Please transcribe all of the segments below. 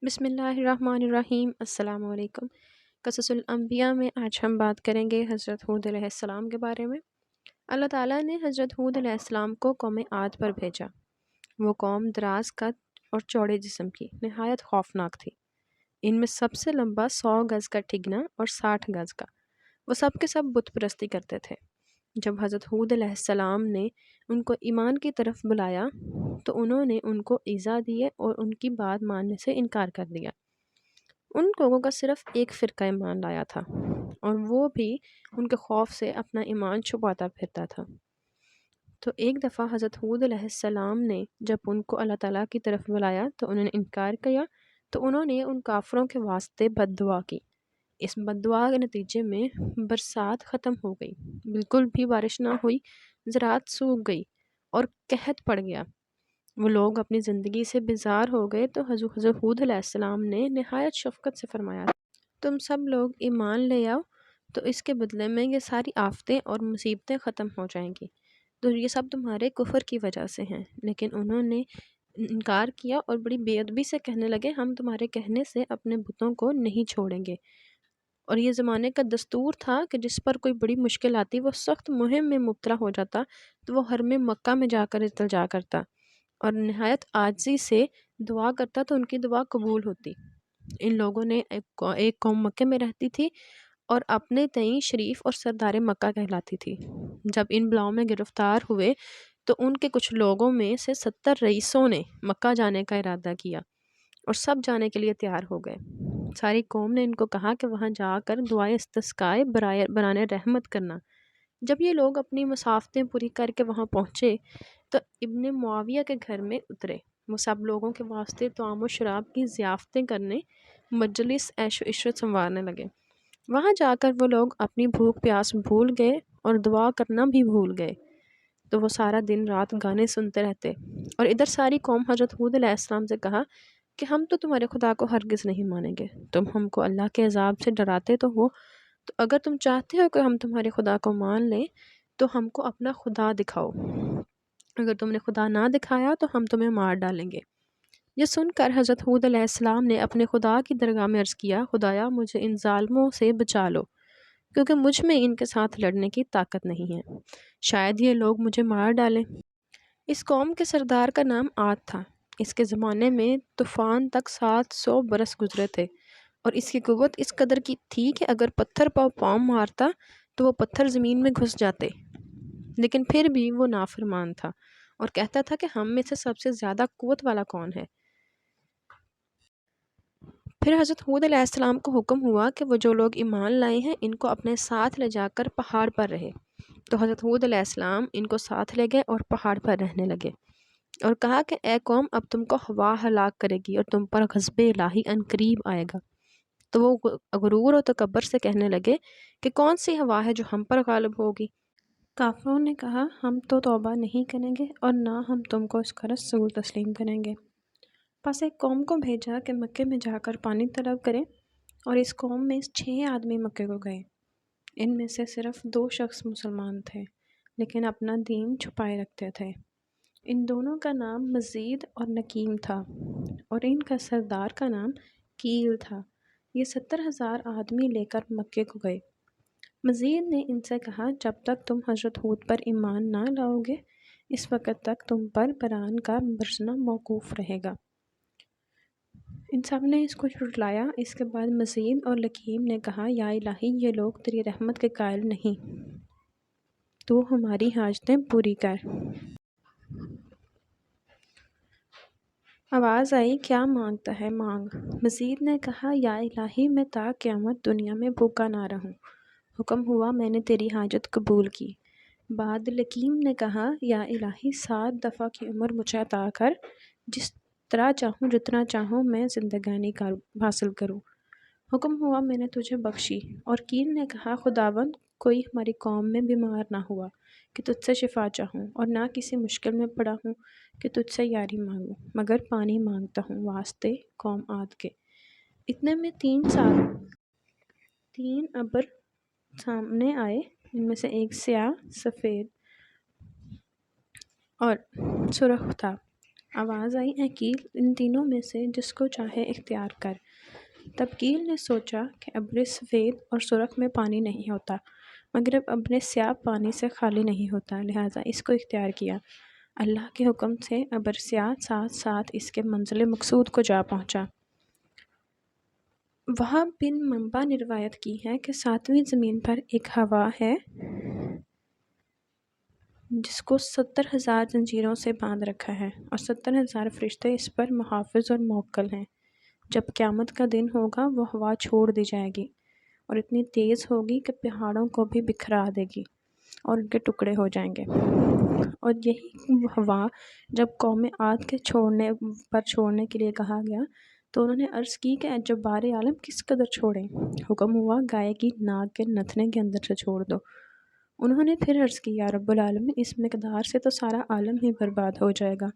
بسم اللہ الرحمن الرحیم۔ السلام علیکم۔ قصص الانبیاء میں آج ہم بات کریں گے حضرت ہود علیہ السلام کے بارے میں۔ اللہ تعالیٰ نے حضرت ہود علیہ السلام کو قوم عاد پر بھیجا۔ وہ قوم دراز قد اور چوڑے جسم کی نہایت خوفناک تھی۔ ان میں سب سے لمبا 100 گز کا ٹھگنا اور 60 گز کا۔ وہ سب کے سب بت پرستی کرتے تھے۔ جب حضرت ہود علیہ السلام نے ان کو ایمان کی طرف بلایا تو انہوں نے ان کو ایذا دیے اور ان کی بات ماننے سے انکار کر دیا۔ ان لوگوں کا صرف ایک فرقہ ایمان لایا تھا اور وہ بھی ان کے خوف سے اپنا ایمان چھپاتا پھرتا تھا۔ تو ایک دفعہ حضرت ہود علیہ السلام نے جب ان کو اللہ تعالیٰ کی طرف بلایا تو انہوں نے انکار کیا، تو انہوں نے ان کافروں کے واسطے بد دعا کی۔ اس بد دعا کے نتیجے میں برسات ختم ہو گئی، بالکل بھی بارش نہ ہوئی، زراعت سوکھ گئی اور قحط پڑ گیا۔ وہ لوگ اپنی زندگی سے بیزار ہو گئے تو حضرت ہود علیہ السلام نے نہایت شفقت سے فرمایا، تم سب لوگ ایمان لے آؤ تو اس کے بدلے میں یہ ساری آفتیں اور مصیبتیں ختم ہو جائیں گی۔ تو یہ سب تمہارے کفر کی وجہ سے ہیں۔ لیکن انہوں نے انکار کیا اور بڑی بے ادبی سے کہنے لگے، ہم تمہارے کہنے سے اپنے بتوں کو نہیں چھوڑیں گے۔ اور یہ زمانے کا دستور تھا کہ جس پر کوئی بڑی مشکل آتی وہ سخت مہم میں مبتلا ہو جاتا تو وہ حرم مکہ میں جا کر التجا کرتا اور نہایت عاجزی سے دعا کرتا تو ان کی دعا قبول ہوتی۔ ان لوگوں نے ایک قوم مکے میں رہتی تھی اور اپنے تئیں شریف اور سردار مکہ کہلاتی تھی۔ جب ان بلاؤں میں گرفتار ہوئے تو ان کے کچھ لوگوں میں سے 70 رئیسوں نے مکہ جانے کا ارادہ کیا اور سب جانے کے لیے تیار ہو گئے۔ ساری قوم نے ان کو کہا کہ وہاں جا کر دعائے استسقائے برائے رحمت کرنا۔ جب یہ لوگ اپنی مسافتیں پوری کر کے وہاں پہنچے تو ابن معاویہ کے گھر میں اترے۔ وہ سب لوگوں کے واسطے طعام و شراب کی ضیافتیں کرنے، مجلس عیش و عشرت سنوارنے لگے۔ وہاں جا کر وہ لوگ اپنی بھوک پیاس بھول گئے اور دعا کرنا بھی بھول گئے، تو وہ سارا دن رات گانے سنتے رہتے۔ اور ادھر ساری قوم حضرت ہود علیہ السلام سے کہا کہ ہم تو تمہارے خدا کو ہرگز نہیں مانیں گے، تم ہم کو اللہ کے عذاب سے ڈراتے تو ہو، تو اگر تم چاہتے ہو کہ ہم تمہارے خدا کو مان لیں تو ہم کو اپنا خدا دکھاؤ، اگر تم نے خدا نہ دکھایا تو ہم تمہیں مار ڈالیں گے۔ یہ سن کر حضرت ہود علیہ السلام نے اپنے خدا کی درگاہ میں عرض کیا، خدایا مجھے ان ظالموں سے بچا لو، کیونکہ مجھ میں ان کے ساتھ لڑنے کی طاقت نہیں ہے، شاید یہ لوگ مجھے مار ڈالیں۔ اس قوم کے سردار کا نام عاد تھا۔ اس کے زمانے میں طوفان تک 700 برس گزرے تھے اور اس کی قوت اس قدر کی تھی کہ اگر پتھر پاؤں مارتا تو وہ پتھر زمین میں گھس جاتے، لیکن پھر بھی وہ نافرمان تھا اور کہتا تھا کہ ہم میں سے سب سے زیادہ قوت والا کون ہے۔ پھر حضرت ہود علیہ السلام کو حکم ہوا کہ وہ جو لوگ ایمان لائے ہیں ان کو اپنے ساتھ لے جا کر پہاڑ پر رہے۔ تو حضرت ہود علیہ السلام ان کو ساتھ لے گئے اور پہاڑ پر رہنے لگے اور کہا کہ اے قوم، اب تم کو ہوا ہلاک کرے گی اور تم پر غضب الہی عنقریب آئے گا۔ تو وہ غرور اور تکبر سے کہنے لگے کہ کون سی ہوا ہے جو ہم پر غالب ہوگی؟ کافروں نے کہا، ہم تو توبہ نہیں کریں گے اور نہ ہم تم کو اس کا رسول تسلیم کریں گے۔ پس ایک قوم کو بھیجا کہ مکے میں جا کر پانی طلب کرے، اور اس قوم میں 6 آدمی مکے کو گئے۔ ان میں سے صرف 2 شخص مسلمان تھے لیکن اپنا دین چھپائے رکھتے تھے۔ ان دونوں کا نام مزید اور نکیم تھا اور ان کا سردار کا نام کیل تھا۔ یہ 70,000 آدمی لے کر مکے کو گئے۔ مزید نے ان سے کہا، جب تک تم حضرت ہود پر ایمان نہ لاؤ گے اس وقت تک تم پر باران کا برسنا موقوف رہے گا۔ ان سب نے اس کو جھٹلایا۔ اس کے بعد مزید اور لکیم نے کہا، یا الہی، یہ لوگ تیری رحمت کے قائل نہیں، تو ہماری حاجتیں پوری کر۔ آواز آئی، کیا مانگتا ہے مانگ۔ مزید نے کہا، یا الہی، میں تا قیامت دنیا میں بھوکا نہ رہوں۔ حکم ہوا، میں نے تیری حاجت قبول کی۔ بعد لکیم نے کہا، یا الہی، 7 دفعہ کی عمر مجھے عطا کر، جس طرح چاہوں جتنا چاہوں میں زندگانی حاصل کروں۔ حکم ہوا، میں نے تجھے بخشی۔ اور کیل نے کہا، خداوند، کوئی ہماری قوم میں بیمار نہ ہوا کہ تجھ سے شفا چاہوں، اور نہ کسی مشکل میں پڑا ہوں کہ تجھ سے یاری مانگوں، مگر پانی مانگتا ہوں واسطے قوم عاد کے۔ اتنے میں 3 ابر سامنے آئے، ان میں سے ایک سیاہ، سفید اور سرخ تھا۔ آواز آئی، اے قیل ان تینوں میں سے جس کو چاہے اختیار کر۔ تب قیل نے سوچا کہ ابر سفید اور سرخ میں پانی نہیں ہوتا، مگر اب ابر سیاہ پانی سے خالی نہیں ہوتا، لہٰذا اس کو اختیار کیا۔ اللہ کے حکم سے ابر سیاہ ساتھ ساتھ اس کے منزل مقصود کو جا پہنچا۔ وہب بن منبع نے روایت کی ہے کہ 7ویں زمین پر ایک ہوا ہے جس کو 70,000 زنجیروں سے باندھ رکھا ہے، اور 70,000 فرشتے اس پر محافظ اور موکل ہیں۔ جب قیامت کا دن ہوگا وہ ہوا چھوڑ دی جائے گی اور اتنی تیز ہوگی کہ پہاڑوں کو بھی بکھرا دے گی اور ان کے ٹکڑے ہو جائیں گے۔ اور یہی ہوا جب قوم عاد کے چھوڑنے کے لیے کہا گیا تو انہوں نے عرض کی کہ اے جبار عالم کس قدر چھوڑیں؟ حکم ہوا گائے کی ناک کے نتھنے کے اندر سے چھوڑ دو۔ انہوں نے پھر عرض کی یا رب العالمین اس مقدار سے تو سارا عالم ہی برباد ہو جائے گا۔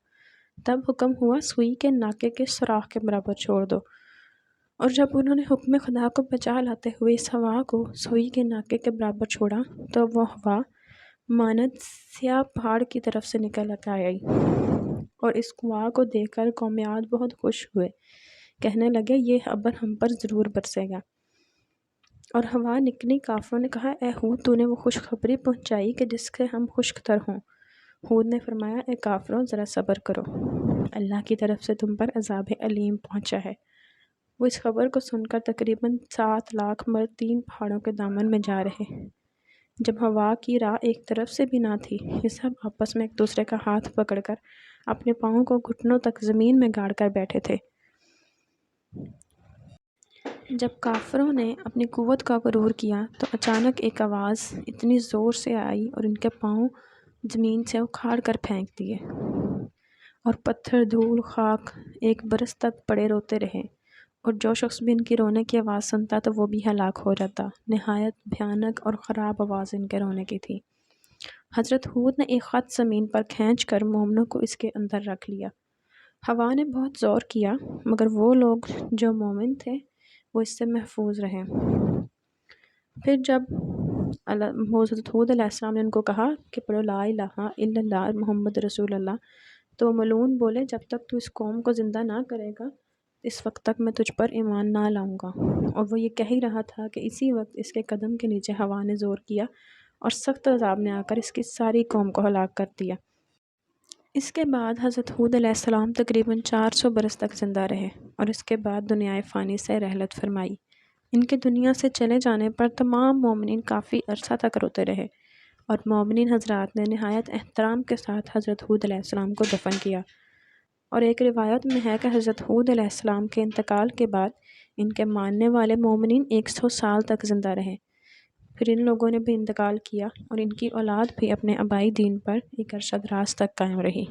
تب حکم ہوا سوئی کے ناکے کے سوراخ کے برابر چھوڑ دو۔ اور جب انہوں نے حکم خدا کو بچا لاتے ہوئے اس ہوا کو سوئی کے ناکے کے برابر چھوڑا تو وہ ہوا مانند سیاہ پہاڑ کی طرف سے نکل آئی، اور اس ہوا کو دیکھ کر قوم عاد بہت خوش ہوئے، کہنے لگے یہ ابر ہم پر ضرور برسے گا۔ اور ہوا نکلی، کافروں نے کہا اے ہود تو نے وہ خوشخبری پہنچائی کہ جس سے ہم خشک تر ہوں۔ ہود نے فرمایا اے کافروں ذرا صبر کرو، اللہ کی طرف سے تم پر عذاب علیم پہنچا ہے۔ وہ اس خبر کو سن کر تقریباً 7 لاکھ مرد 3 پہاڑوں کے دامن میں جا رہے۔ جب ہوا کی راہ ایک طرف سے بھی نہ تھی، یہ سب آپس میں ایک دوسرے کا ہاتھ پکڑ کر اپنے پاؤں کو گھٹنوں تک زمین میں گاڑ کر بیٹھے تھے۔ جب کافروں نے اپنی قوت کا غرور کیا تو اچانک ایک آواز اتنی زور سے آئی اور ان کے پاؤں زمین سے اکھاڑ کر پھینک دیے، اور پتھر دھول خاک 1 برس تک پڑے روتے رہے، اور جو شخص بھی ان کی رونے کی آواز سنتا تو وہ بھی ہلاک ہو جاتا۔ نہایت بھیانک اور خراب آواز ان کے رونے کی تھی۔ حضرت ہود نے ایک خط زمین پر کھینچ کر مومنوں کو اس کے اندر رکھ لیا۔ ہوا نے بہت زور کیا مگر وہ لوگ جو مومن تھے وہ اس سے محفوظ رہے۔ پھر جب حضرت ہود علیہ السلام نے ان کو کہا کہ پڑھو لا الہ الا اللہ محمد رسول اللہ، تو ملعون بولے جب تک تو اس قوم کو زندہ نہ کرے گا اس وقت تک میں تجھ پر ایمان نہ لاؤں گا۔ اور وہ یہ کہہ ہی رہا تھا کہ اسی وقت اس کے قدم کے نیچے ہوا نے زور کیا اور سخت عذاب نے آ کر اس کی ساری قوم کو ہلاک کر دیا۔ اس کے بعد حضرت ہود علیہ السلام تقریباً 400 برس تک زندہ رہے، اور اس کے بعد دنیائے فانی سے رحلت فرمائی۔ ان کے دنیا سے چلے جانے پر تمام مومنین کافی عرصہ تک روتے رہے، اور مومنین حضرات نے نہایت احترام کے ساتھ حضرت ہود علیہ السلام کو دفن کیا۔ اور ایک روایت میں ہے کہ حضرت ہود علیہ السلام کے انتقال کے بعد ان کے ماننے والے مومنین 100 سال تک زندہ رہے۔ پھر ان لوگوں نے بھی انتقال کیا اور ان کی اولاد بھی اپنے آبائی دین پر ایک عرصہ دراز تک قائم رہی۔